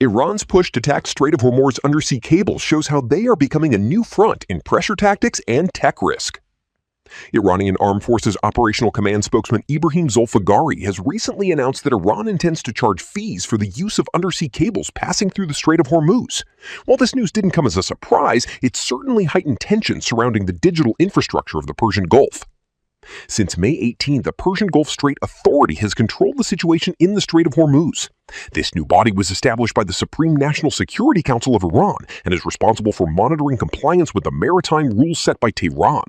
Iran's push to tax Strait of Hormuz undersea cables shows how they are becoming a new front in pressure tactics and tech risk. Iranian Armed Forces Operational Command spokesman Ibrahim Zolfagari has recently announced that Iran intends to charge fees for the use of undersea cables passing through the Strait of Hormuz. While this news didn't come as a surprise, it certainly heightened tension surrounding the digital infrastructure of the Persian Gulf. Since May 18, the Persian Gulf Strait Authority has controlled the situation in the Strait of Hormuz. This new body was established by the Supreme National Security Council of Iran and is responsible for monitoring compliance with the maritime rules set by Tehran.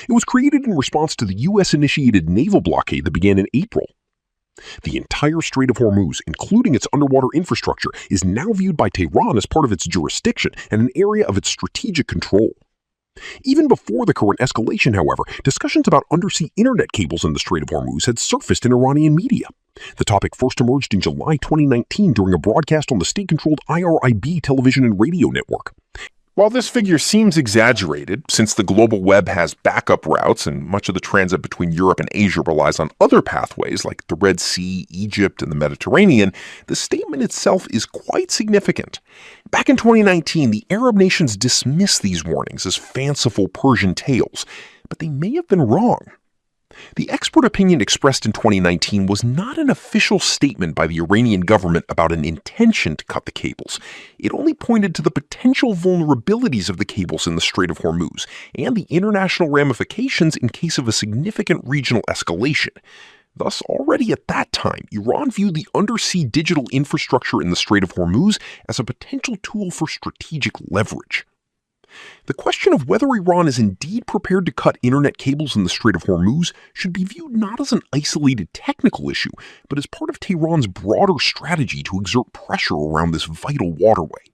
It was created in response to the U.S.-initiated naval blockade that began in April. The entire Strait of Hormuz, including its underwater infrastructure, is now viewed by Tehran as part of its jurisdiction and an area of its strategic control. Even before the current escalation, however, discussions about undersea internet cables in the Strait of Hormuz had surfaced in Iranian media. The topic first emerged in July 2019 during a broadcast on the state-controlled IRIB television and radio network. While this figure seems exaggerated, since the global web has backup routes and much of the transit between Europe and Asia relies on other pathways like the Red Sea, Egypt, and the Mediterranean, the statement itself is quite significant. Back in 2019, the Arab nations dismissed these warnings as fanciful Persian tales, but they may have been wrong. The expert opinion expressed in 2019 was not an official statement by the Iranian government about an intention to cut the cables. It only pointed to the potential vulnerabilities of the cables in the Strait of Hormuz and the international ramifications in case of a significant regional escalation. Thus, already at that time, Iran viewed the undersea digital infrastructure in the Strait of Hormuz as a potential tool for strategic leverage. The question of whether Iran is indeed prepared to cut internet cables in the Strait of Hormuz should be viewed not as an isolated technical issue, but as part of Tehran's broader strategy to exert pressure around this vital waterway.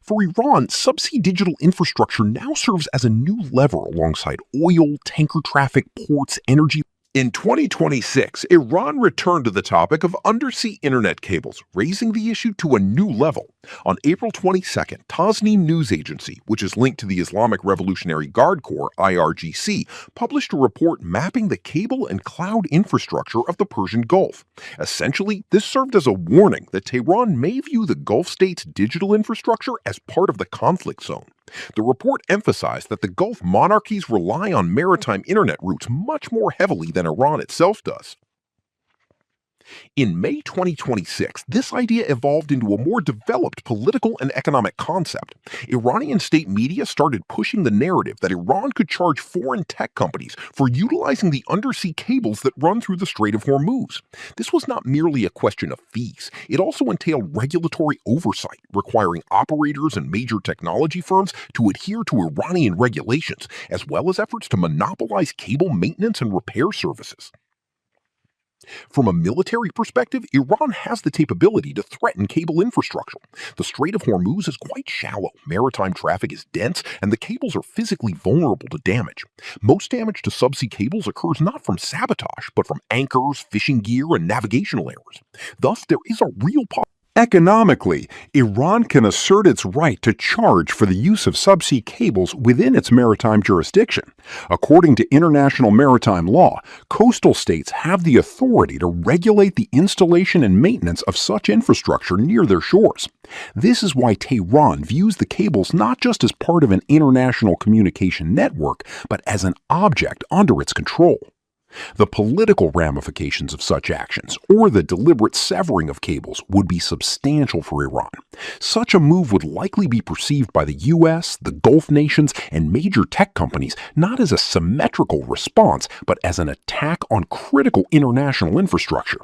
For Iran, subsea digital infrastructure now serves as a new lever alongside oil, tanker traffic, ports, energy. In 2026, Iran returned to the topic of undersea internet cables, raising the issue to a new level. On April 22nd, Tasnim News Agency, which is linked to the Islamic Revolutionary Guard Corps, IRGC, published a report mapping the cable and cloud infrastructure of the Persian Gulf. Essentially, this served as a warning that Tehran may view the Gulf state's digital infrastructure as part of the conflict zone. The report emphasized that the Gulf monarchies rely on maritime internet routes much more heavily than Iran itself does. In May 2026, this idea evolved into a more developed political and economic concept. Iranian state media started pushing the narrative that Iran could charge foreign tech companies for utilizing the undersea cables that run through the Strait of Hormuz. This was not merely a question of fees. It also entailed regulatory oversight, requiring operators and major technology firms to adhere to Iranian regulations, as well as efforts to monopolize cable maintenance and repair services. From a military perspective, Iran has the capability to threaten cable infrastructure. The Strait of Hormuz is quite shallow, maritime traffic is dense, and the cables are physically vulnerable to damage. Most damage to subsea cables occurs not from sabotage, but from anchors, fishing gear, and navigational errors. Thus, there is a real possibility. Economically, Iran can assert its right to charge for the use of subsea cables within its maritime jurisdiction. According to international maritime law, coastal states have the authority to regulate the installation and maintenance of such infrastructure near their shores. This is why Tehran views the cables not just as part of an international communication network, but as an object under its control. The political ramifications of such actions, or the deliberate severing of cables, would be substantial for Iran. Such a move would likely be perceived by the U.S., the Gulf nations, and major tech companies not as a symmetrical response, but as an attack on critical international infrastructure.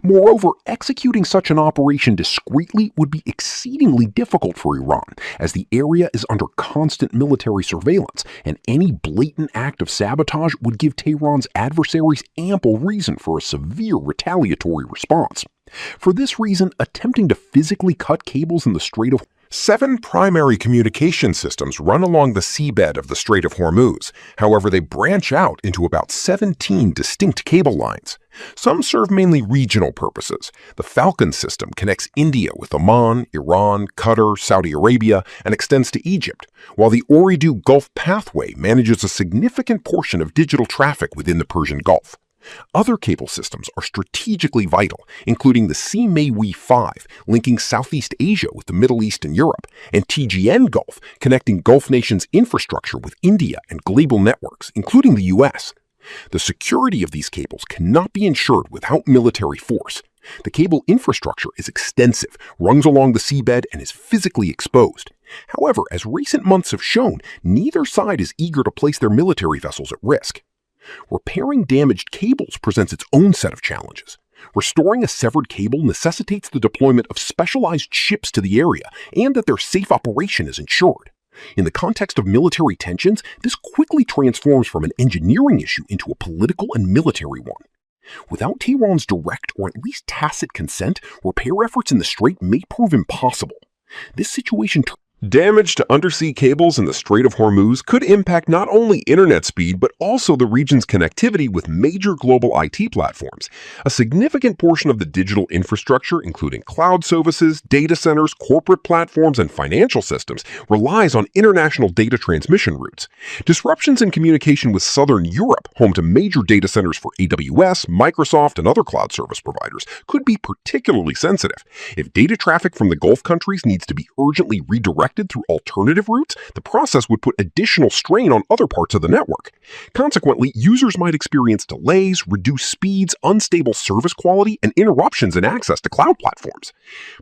Moreover, executing such an operation discreetly would be exceedingly difficult for Iran, as the area is under constant military surveillance, and any blatant act of sabotage would give Tehran's adversaries ample reason for a severe retaliatory response. For this reason, attempting to physically cut cables in the Strait of 7 primary communication systems run along the seabed of the Strait of Hormuz. However, they branch out into about 17 distinct cable lines. Some serve mainly regional purposes. The Falcon system connects India with Oman, Iran, Qatar, Saudi Arabia, and extends to Egypt, while the Ooredoo Gulf Pathway manages a significant portion of digital traffic within the Persian Gulf. Other cable systems are strategically vital, including the CME 5, linking Southeast Asia with the Middle East and Europe, and TGN Gulf, connecting Gulf nations' infrastructure with India and global networks, including the U.S. The security of these cables cannot be ensured without military force. The cable infrastructure is extensive, runs along the seabed, and is physically exposed. However, as recent months have shown, neither side is eager to place their military vessels at risk. Repairing damaged cables presents its own set of challenges. Restoring a severed cable necessitates the deployment of specialized ships to the area and that their safe operation is ensured. In the context of military tensions, this quickly transforms from an engineering issue into a political and military one. Without Tehran's direct or at least tacit consent, repair efforts in the Strait may prove impossible. This situation Damage to undersea cables in the Strait of Hormuz could impact not only internet speed, but also the region's connectivity with major global IT platforms. A significant portion of the digital infrastructure, including cloud services, data centers, corporate platforms, and financial systems, relies on international data transmission routes. Disruptions in communication with southern Europe, home to major data centers for AWS, Microsoft, and other cloud service providers, could be particularly sensitive. If data traffic from the Gulf countries needs to be urgently redirected through alternative routes, the process would put additional strain on other parts of the network. Consequently, users might experience delays, reduced speeds, unstable service quality, and interruptions in access to cloud platforms.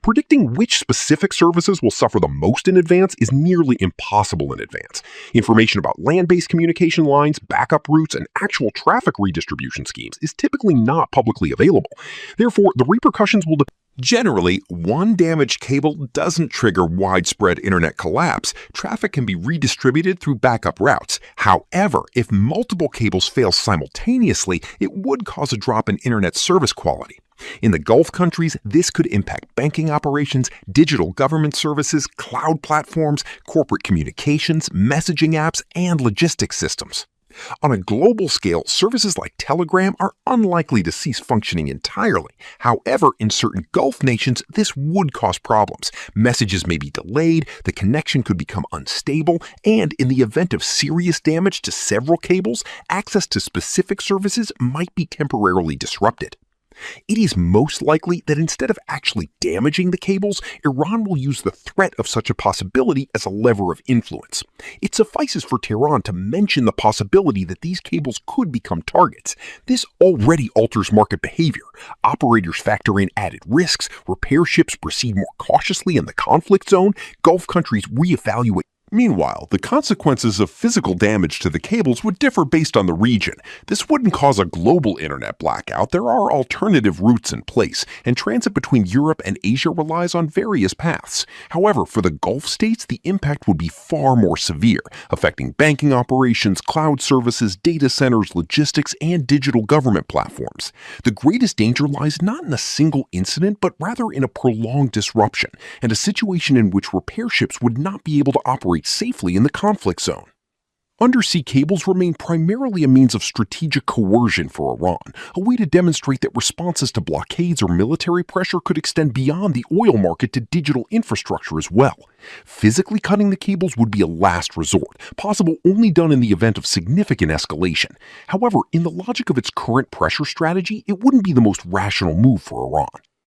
Predicting which specific services will suffer the most in advance is nearly impossible in advance. Information about land-based communication lines, backup routes, and actual traffic redistribution schemes is typically not publicly available. Therefore, the repercussions will depend. Generally, one damaged cable doesn't trigger widespread internet collapse. Traffic can be redistributed through backup routes. However, if multiple cables fail simultaneously, it would cause a drop in internet service quality. In the Gulf countries, this could impact banking operations, digital government services, cloud platforms, corporate communications, messaging apps, and logistics systems. On a global scale, services like Telegram are unlikely to cease functioning entirely. However, in certain Gulf nations, this would cause problems. Messages may be delayed, the connection could become unstable, and in the event of serious damage to several cables, access to specific services might be temporarily disrupted. It is most likely that instead of actually damaging the cables, Iran will use the threat of such a possibility as a lever of influence. It suffices for Tehran to mention the possibility that these cables could become targets. This already alters market behavior. Operators factor in added risks, repair ships proceed more cautiously in the conflict zone, Gulf countries reevaluate. Meanwhile, the consequences of physical damage to the cables would differ based on the region. This wouldn't cause a global internet blackout. There are alternative routes in place, and transit between Europe and Asia relies on various paths. However, for the Gulf states, the impact would be far more severe, affecting banking operations, cloud services, data centers, logistics, and digital government platforms. The greatest danger lies not in a single incident, but rather in a prolonged disruption, and a situation in which repair ships would not be able to operate safely in the conflict zone. Undersea cables remain primarily a means of strategic coercion for Iran, a way to demonstrate that responses to blockades or military pressure could extend beyond the oil market to digital infrastructure as well. Physically cutting the cables would be a last resort, possible only done in the event of significant escalation. However, in the logic of its current pressure strategy, it wouldn't be the most rational move for Iran.